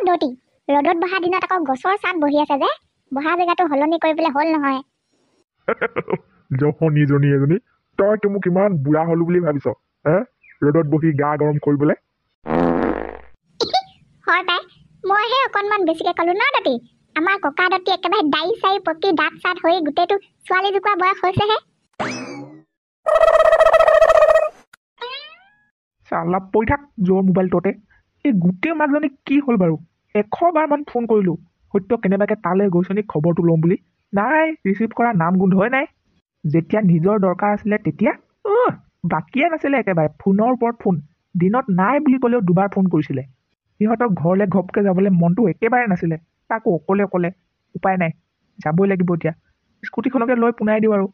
দৌতি ৰ'দত বহা দিনত আকৌ গছৰ ছাঁত বহি আছে যে বহা জেগাটো সলনি কৰিবলৈ হ'ল নহয় জহনীজনী এজনী তই মোক ইমান বুঢ়া হলো বুলি ভাবিছ ৰ'দত বহি গা গৰম কৰিবলৈ হয় পাই মইহে অকণমান বেছিকে ক'লো ন দতি আমাৰ ককা দতি একেবাৰে দাই চাই পকি দাঁত চাত হৈ গোটেইটো ছোৱালী জোকোৱা বয়স হৈছেহে চালা পৰি থাক যোৰ মোবাইলটোতে এই গোটেই মানুহজনী কি হ'ল বাৰু 100বাৰমান ফোন কৰিলোঁ সত্য কেনেবাকৈ তালৈ গৈছনি খবৰটো ল'ম বুলি নাই ৰিচিভ কৰা নাম গোন্ধই নাই যেতিয়া নিজৰ দৰকাৰ আছিলে তেতিয়া বাকিয়ে নাছিলে একেবাৰে ফোনৰ ওপৰত ফোন দিনত নাই বুলি ক'লেও 2বাৰ ফোন কৰিছিলে সিহঁতক ঘৰলৈ ঘপকৈ যাবলৈ মনটো একেবাৰে নাছিলে তাকো অকলে অকলে উপায় নাই যাবই লাগিব এতিয়া স্কুটিখনকে লৈ পোনাই দিওঁ আৰু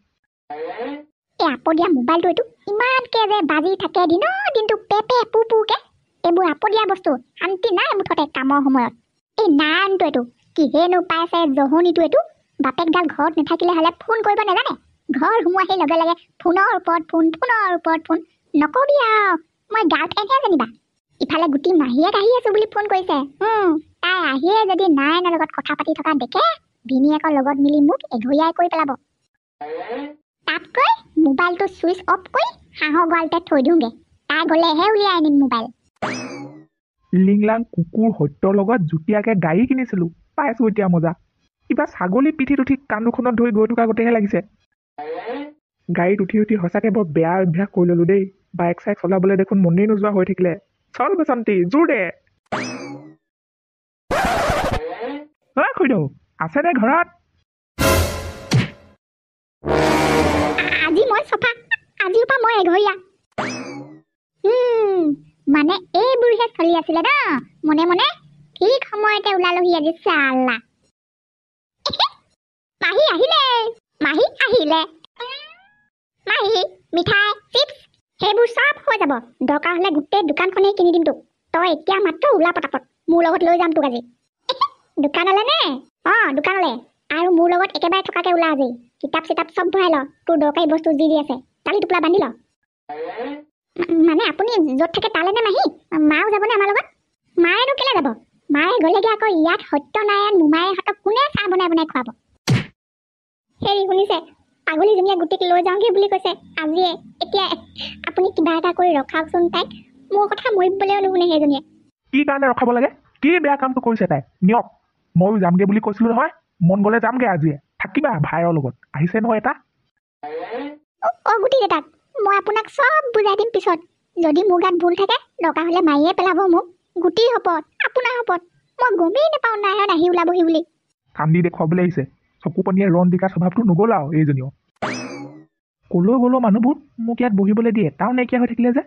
এই আপদীয়া মোবাইলটো এইটো ইমানকে যে বাজি থাকে দিনটো পেপে পুকে এইবোৰ আপদীয়া বস্তু শান্তি নাই মুঠতে কামৰ সময়ত এই নানটো এইটো কিহেনো পাইছে জহনীটো এইটো বাপেকডাল ঘৰত নাথাকিলে হ'লে ফোন কৰিব নাজানে ঘৰ সোমোৱাহি লগে লগে ফোনৰ ওপৰত ফোন নকবি আৰু মই গাঁৱত এনেহে জানিবা ইফালে গুটি মাহীয়েক আহি আছো বুলি ফোন কৰিছে তাই আহিয়ে যদি নাইনৰ লগত কথা পাতি থকা দেখে ভিনীয়েকৰ লগত মিলি মোক এঘৰীয়াই কৰি পেলাব তাতকৈ মোবাইলটো ছুইচ অফ কৰি হাঁহৰ গঁৰালতে থৈ দিওঁগে তাই গ'লেহে উলিয়াই আনিম মোবাইল লিংলাং কুকুৰ সত্যৰ লগত যুটীয়াকৈ গাড়ী কিনিছিলোঁ পাইছোঁ এতিয়া মজা কিবা ছাগলী পিঠিত উঠি কাণ দুখনত ধৰি গৈ থকা গোটেইহে লাগিছে গাড়ীত উঠি সঁচাকৈ বৰ বেয়া অভ্যাস কৰি ল'লোঁ দেই বাইক চাইক চলাবলৈ দেখোন মনেই নোযোৱা হৈ থাকিলে চল বসন্তী জোৰ দে খুইদেউ আছেনে ঘৰত আজি মই চফা আজিৰ পৰা মই এঘৰীয়া মানে এইবোৰহে চলি আছিলে ন মনে মনে ঠিক সময়তে ওলালোহি আজি চাল্লা মাহী আহিলে মাহী মিঠাই চিপছ সেইবোৰ চব হৈ যাব দৰকাৰ হ'লে গোটেই দোকানখনেই কিনি দিম তোক তই এতিয়া মাত্ৰ ওলা পটাপট মোৰ লগত লৈ যাম তোক আজি দোকানলৈ নে দোকানলৈ আৰু মোৰ লগত একেবাৰে থকাকে ওলা আজি কিতাপ চিতাপ চব ভৰাই ল তোৰ দৰকাৰী বস্তু যি আছে কালি টোপোলা বান্ধি ল মানে আপুনি য'ত থাকে তালৈ নে মাহী মাও যাবনে আমাৰ লগত মায়েনো কেলৈ যাব মায়ে গ'লেগে আকৌ ইয়াত সত্যনাৰায়ণ মোমায়েহঁতক কোনে চাহ বনাই খুৱাব হেৰি শুনিছে পাগলীজনীয়ে গুটিক লৈ যাওঁগে বুলি কৈছে আজিয়ে এতিয়া আপুনি কিবা এটা কৰি ৰখাওকচোন তাইক মোৰ কথা মৰিবলৈও নুশুনে সেইজনীয়ে কি কাৰণে ৰখাব লাগে কি বেয়া কামটো কৰিছে তাই নিয়ক ময়ো যামগে বুলি কৈছিলোঁ নহয় মন গ'লে যামগে আজিয়ে থাকিবা ভাইৰ লগত আহিছে নহয় এটা গুটি দেউতাক মই আপোনাক চব বুজাই দিম পিছত যদি মোৰ গাত ভুল থাকে দৰকাৰ হ'লে মাৰিয়ে পেলাব মোক গুটিৰ শপত আপোনাৰ শপত মই গমেই নাপাওঁ নাৰায়ণ আহি ওলাবহি বুলি কান্দি দেখুৱাবলৈ আহিছে চকু পানীয়ে ৰণ দিকা স্বভাৱটো নগ'ল আৰু এইজনীও ক'লৈ গ'লেও মানুহবোৰ মোক ইয়াত বহিবলৈ দিয়ে তাও নাইকিয়া হৈ থাকিলে যে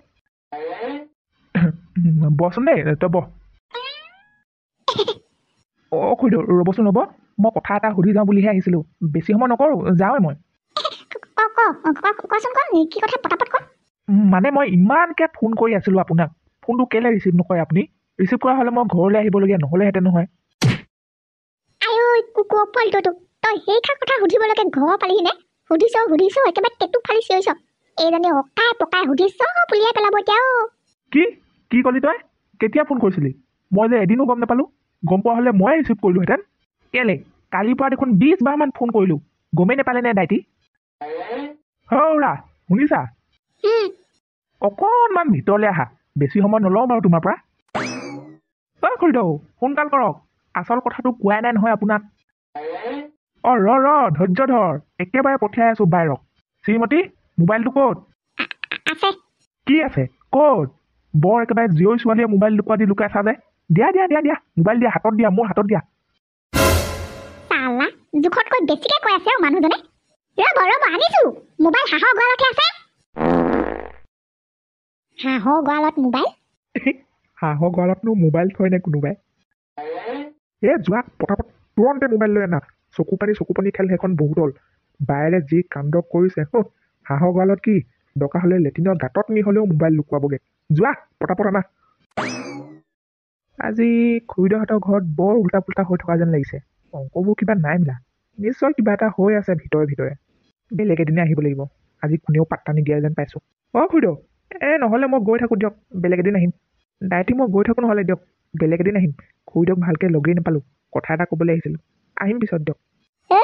বচোন দেই তই বহ খুইদেউ ৰ'বচোন ৰ'ব মই কথা এটা সুধি যাওঁ বুলিহে আহিছিলোঁ বেছি সময় নকৰোঁ যাওঁৱে মই কচোন কি কথা পটাপট ক মানে মই ইমানকৈ ফোন কৰি আছিলোঁ আপোনাক ফোনটো কেলৈ ৰিচিভ নকৰে আপুনি ৰিচিভ কৰা হ'লে মই ঘৰলৈ আহিবলগীয়া নহ'লেহেঁতেন নহয় কুকুৰ পোৱালিটো তই সেইষাৰ কথা সুধিবলৈকে ঘৰ পালিহি নে সুধিছ একেবাৰে টেটু ফালি চিঞৰিছ এইজনী অকাই পকাই সুধিছ উলিয়াই পেলাব এতিয়া কি ক'লি তই কেতিয়া ফোন কৰিছিলি মই যে এদিনো গম নাপালোঁ গম পোৱা হ'লে ময়ে ৰিচিভ কৰিলোঁহেঁতেন কেলৈ কালিৰ পৰা দেখোন 20বাৰমান ফোন কৰিলোঁ গমেই নাপালে নে দাইটি হৌৰা শুনিছা অকণমান ভিতৰলৈ আহা বেছি সময় নলওঁ বাৰু তোমাৰ পৰা খুৰীদেউ সোনকাল কৰক আচল কথাটো কোৱাই নাই নহয় আপোনাক ৰ ধৈৰ্য ধৰ একেবাৰে পঠিয়াই আছোঁ বাইৰক শ্ৰীমতী মোবাইলটো ক'ত কি আছে ক'ত বৰ একেবাৰে জীয়ৰী ছোৱালীয়ে মোবাইল লুকুৱাই দি লুকাই চা যে দিয়া মোবাইল দিয়া হাতত দিয়া মোৰ হাতত দিয়া জোখতকৈ বেছিকে কৈ আছে মানুহজনে ৰ'ব আনিছোঁ মোবাইল হাঁহৰ গঁৰালতহে আছে হাঁহৰ গঁৰালত মোবাইল হাঁহৰ গঁৰালতনো মোবাইল থয় নে কোনোবাই যোৱা পটাপট তুৰন্তে মোবাইল লৈ আনা চকু পানী খেল সেইখন বহুত হ'ল বাইৰে যি কাণ্ড কৰিছে হাঁহৰ গঁৰালত কি দৰকাৰ হ'লে লেট্ৰিনৰ গাঁতত নি হ'লেও মোবাইল লুকুৱাবগৈ যোৱা পটাপট আনা আজি খুৰীদেউহঁতৰ ঘৰত বৰ উল্টা পুল্টা হৈ থকা যেন লাগিছে অংকবোৰ কিবা নাই মিলা নিশ্চয় কিবা এটা হৈ আছে ভিতৰে বেলেগ এদিনে আহিব লাগিব আজি কোনেও পাত্তা নিদিয়া যেন পাইছোঁ খুৰীদেউ নহ'লে মই গৈ থাকোঁ দিয়ক বেলেগ এদিন আহিম ডাইটি মই গৈ থাকোঁ নহ'লে দিয়ক বেলেগ এদিন আহিম খুৰীদেউক ভালকৈ লগেই নাপালোঁ। কথা এটা ক'বলৈ আহিছিলোঁ। আহিম পিছত দিয়ক। ঐ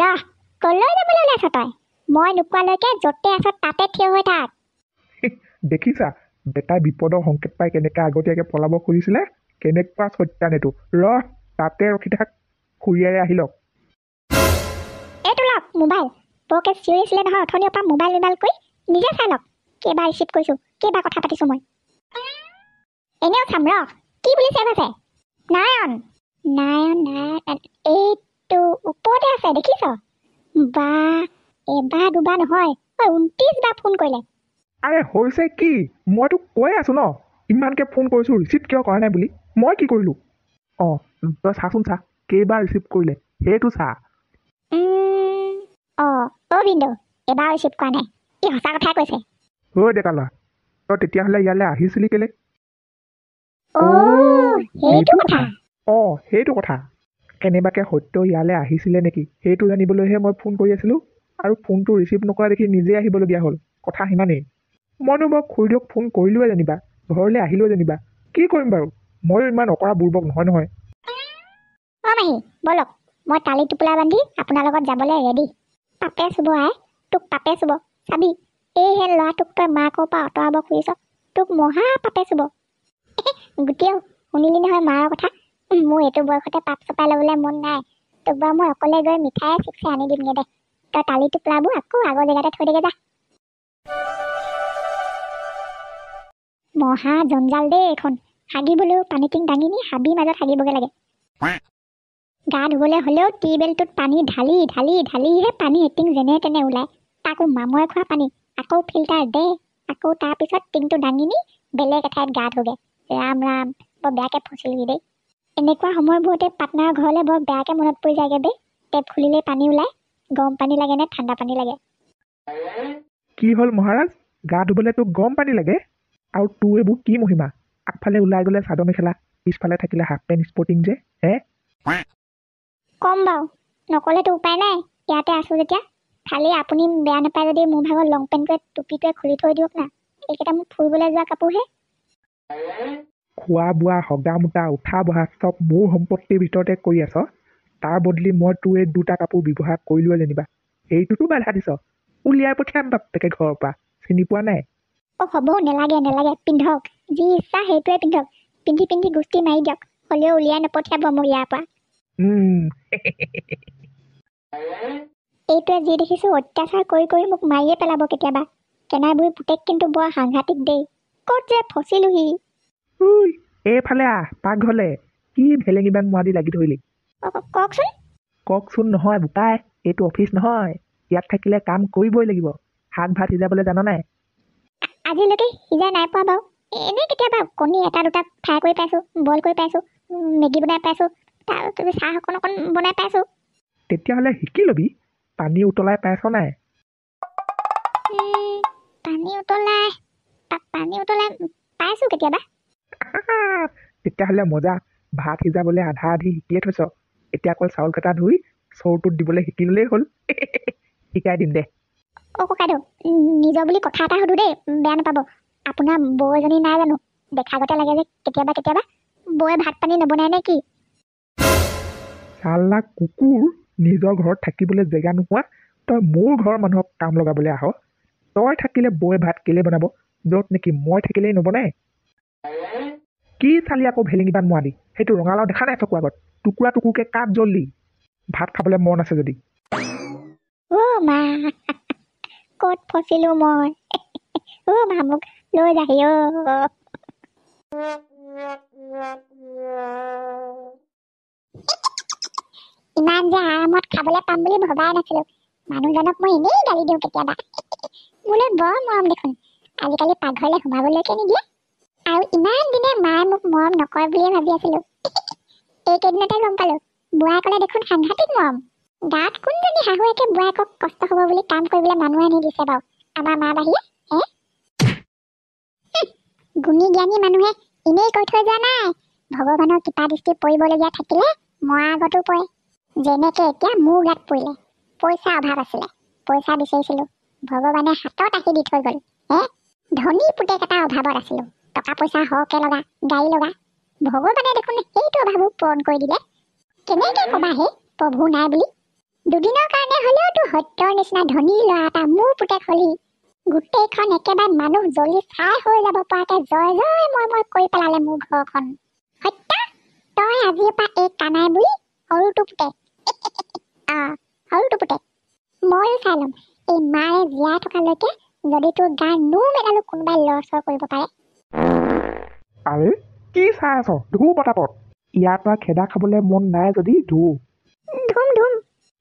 ৰহ, কলৈ যাবলৈ ওলাইছ তই? মই নোকোৱালৈকে য'তে আছ তাতে থিয় হৈ থাক। দেখিছা বেটাই বিপদৰ সংকেত পাই কেনেকৈ আগতীয়াকৈ পলাব খুজিছিলে? কেনেকুৱা সত্যান এইটো। ৰহ, তাতে ৰখি থাক, খুৰীয়াৰে আহি লওক। এইটো লওক মোবাইল। বৰকে চিঞৰিছিলে নহয় অথনিৰ পৰা মোবাইল কৰি নিজে চাই লওক। কেইবাৰ ৰিচিভ কৰিছোঁ, কেইবাৰ কথা পাতিছোঁ মই। এনেও চাম ৰ, কি বুলি ছেভ আছে? নাৰায়ণ এইটো ওপৰতে আছে দেখিছ? বা এবাৰ দুবাৰ নহয়, 29 বাৰ ফোন কৰিলে। আৰে হৈছে কি? মইতো কৈ আছোঁ ন, ইমানকৈ ফোন কৰিছোঁ, ৰিচিভ কিয় কৰা নাই বুলি। মই কি কৰিলোঁ? অঁ, তই চাচোন চা, কেইবাৰ ৰিচিভ কৰিলে সেইটো চা। বিন্দু এবাৰ ৰিচিভ কৰা নাই। ই সঁচা কথাই কৈছে। ঐ ডেকা ল'ৰা, তই তেতিয়াহ'লে ইয়ালৈ আহিছিলি কেলে? সেইটো কথা। সেইটো কথা। কেনেবাকৈ সত্য ইয়ালৈ আহিছিলে নেকি সেইটো জানিবলৈহে মই ফোন কৰি আছিলোঁ, আৰু ফোনটো ৰিচিভ নকৰা দেখি নিজে আহিবলগীয়া হ'ল। কথা সিমানেই। মইনো মই খুৰীদেউক ফোন কৰিলোৱে যেনিবা, ঘৰলৈ আহিলোৱে যেনিবা, কি কৰিম বাৰু? ময়ো ইমান অকৰা বুৰ্বক নহয়। মাহী বলক, মই তালি টোপোলা বান্ধি আপোনাৰ লগত যাবলৈ ৰেডি। পাপে চুব তোক পাপে চুব। চাবি এইহে ল'ৰাটোক তই মাকৰ পৰা আঁতৰাব খুজিছ, তোক মহা পাপে চুব। গোটেও শুনিলি নহয় মাৰৰ কথা? মোৰ এইটো বয়সতে পাপ চপাই ল'বলৈ মন নাই। তোক বাৰু মই অকলে গৈ মিঠাই চিপছে আনি দিমগে দে। তই তালি টোপোলাবোৰ আকৌ আগৰ জেগাতে থৈ দিগে যা। মহা জঞ্জাল দেই এইখন। হাগিবলৈও পানীটিং দাঙি নি হাবিৰ মাজত হাগিবগে লাগে। গা ধুবলৈ হ'লেও টিউবেলটোত পানী ঢালিহে পানী এটিং যেনে তেনে ওলায়। তাকো মামৰে খোৱা পানী, আকৌ ফিল্টাৰ দে, আকৌ তাৰপিছত টিংটো দাঙি নি বেলেগ এঠাইত গা ধুগে। ৰাম বৰ বেয়াকৈ ফচিলহি দেই। এনেকুৱা সময়বোৰতে পাটনাৰৰ ঘৰলৈ বৰ বেয়াকৈ মনত পৰি যায়গে দেই। টেপ খুলিলেই পানী ওলায়। গৰম পানী লাগে নে ঠাণ্ডা পানী লাগে? কি হ'ল মহাৰাজ, গা ধুবলৈ তোক গৰম পানী লাগে? আৰু তোৰ এইবোৰ কি মহিমা? আগফালে ওলাই গ'লে চাদৰ মেখেলা, পিছফালে থাকিলে হাফ পেণ্ট স্পৰ্টিং যে, হে? কম বাৰু, নক'লেতো উপায় নাই। ইয়াতে আছোঁ যেতিয়া। খালি আপুনি বেয়া নাপায় যদি মোৰ ভাগৰ লং পেণ্টটোৱে টুপিটোৱে খুলি থৈ দিয়ক না। এইকেইটা মোক ফুৰিবলৈ যোৱা কাপোৰহে। খোৱা বোৱা হগা মোটা উঠা বহা চব মোৰ সম্পত্তিৰ ভিতৰতে কৰি আছ। তাৰ বদলি মই তোৰ এই দুটা কাপোৰ ব্যৱহাৰ কৰিলোৱে যেনিবা। সেইটোতো বাধা দিছ। উলিয়াই পঠিয়াম বাপেকে ঘৰৰ পৰা। চিনি পোৱা নাই? হ'ব নেলাগে, পিন্ধক। যি ইচ্ছা সেইটোৱে পিন্ধক। পিন্ধি গুষ্টি মাৰি দিয়ক। হ'লেও উলিয়াই নপঠিয়াব মোক ইয়াৰ পৰা। এইটোৱে যি দেখিছোঁ অত্যাচাৰ কৰি মোক মাৰিয়ে পেলাব কেতিয়াবা। কেনাইবুঢ়ী পুতেক কিন্তু বৰ সাংঘাতিক দেই। ক'ত যে ফচিলোহি। এইফালে আহ, পাকঘৰলে। কি ভেলেঙিবাং মোৱাদি লাগি ধৰিলি? কওকচোন নহয় বোপাই, এইটো অফিচ নহয়। ইয়াত থাকিলে কাম কৰিবই লাগিব। শাক ভাত সিজাবলৈ জান নাই? আজিলৈকে সিজাই নাই পোৱা বাৰু। এনেই কেতিয়াবা কণী এটা দুটা ফ্ৰাই কৰি পাইছোঁ, বইল কৰি পাইছোঁ, মেগী বনাই পাইছোঁ, তাৰপিছত চাহ অকণ বনাই পাইছোঁ। তেতিয়াহ'লে শিকি ল'বি। পানী উতলাই পাইছ নাই? পানী উতলাই পাইছোঁ কেতিয়াবা। তেতিয়াহ'লে মজা। ভাত সিজাবলৈ আধা আধি শিকিয়ে থৈছ। এতিয়া অকল চাউল কেইটা ধুই চৰুটোত দিবলৈ শিকি ল'লেই হ'ল। শিকাই দিম দে। ককাইদেউ, নিজৰ বুলি কথা এটা সুধো দেই, বেয়া নাপাব। আপোনাৰ বৌ এজনী নাই জানো? দেখাগতে লাগে যে কেতিয়াবা বৌয়ে ভাত পানী নবনাই নে কি? চাল্লা কুকুৰ, নিজৰ ঘৰত থাকিবলৈ জেগা নোহোৱা তই মোৰ ঘৰৰ মানুহক কাম লগাবলৈ আহ। তই থাকিলে বৌয়ে ভাত কেলে বনাব, য'ত নেকি মই থাকিলেই নবনাই? কি চালি আকৌ ভেলিঙিবান মোৱাদি? সেইটো ৰঙালাও দেখা নাই চকুৰ আগত? টুকুৰা টুকুৰকৈ কাট জল্দি। ভাত খাবলৈ মন আছে যদি। মা ক'ত ফচিলো মই? মা মোক লৈ যাহি ইমান যে আৰামত খাবলৈ পাম বুলি ভবাই নাছিলো। মানুহজনক মই এনেই গালি দিওঁ কেতিয়াবা। মোলৈ বৰ মৰম দেখোন। আজিকালি পাকঘৰলৈ সোমাবলৈকে নিদিয়ে। আৰু ইমান দিনে মায়ে মোক মৰম নকৰে বুলিয়ে ভাবি আছিলো। এইকেইদিনতে গম পালো, বোৱায়েকলে দেখোন সাংঘাতিক মৰম। গাত কোনজনী শাহুৱেকে বোৱায়েকক কষ্ট হ'ব বুলি কাম কৰিবলৈ মানুহ আনি দিছে বাৰু, আমাৰ মা বাহিৰে? গুণী জ্ঞানী মানুহে এনেই কৈ থৈ যোৱা নাই। ভগৱানৰ কৃপা দৃষ্টি পৰিবলগীয়া থাকিলে মৰা আগতো পৰে। যেনেকে এতিয়া মোৰ গাত পৰিলে। পইচা অভাৱ আছিলে, পইচা বিচাৰিছিলো, ভগৱানে হাতত আহি দি থৈ গ'ল। ধনী পুতেক এটা অভাৱত আছিলো। টকা পইচা সৰহকে লগা, গাড়ী লগা। ভগৱানে দেখোন সেইটো অভাৱো পূৰণ কৰি দিলে। কেনেকে কবা হে প্ৰভু নাই বুলি? দুদিনৰ কাৰণে হলেওতো সত্যৰ নিচিনা ধনী ল'ৰা এটা মোৰ পুতেক হলি গোটেইখন একেবাৰে মানুহ জ্বলি ছাই হৈ যাব পৰাকে জয় জয় মই কৰি পেলালে মোৰ ঘৰখন। সত্য, তই আজিৰ পৰা এই কানাই বুঢ়ী সৰুটো পুতেক। সৰুটো পুতেক ময়ো চাই ল'ম এই মায়ে জীয়াই থকালৈকে যদি তোৰ গাৰ নোম এডালো কোনোবাই লৰচৰ কৰিব পাৰে। আৰে কি চাই আছ? ধু পটাপট। ইয়াৰ পৰা খেদা খাবলৈ মন নাই যদি ধু। ধুম ধুম।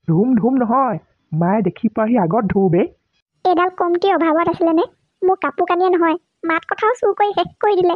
ধুম ধুম নহয়, মায়ে দেখি পোৱাহি আগত ধু বে। এইডাল কমটি অভাৱত আছিলে নে? মোৰ কাপোৰ কানিয়ে নহয় মাত কথাও চুৰ কৰি শেষ কৰি দিলে।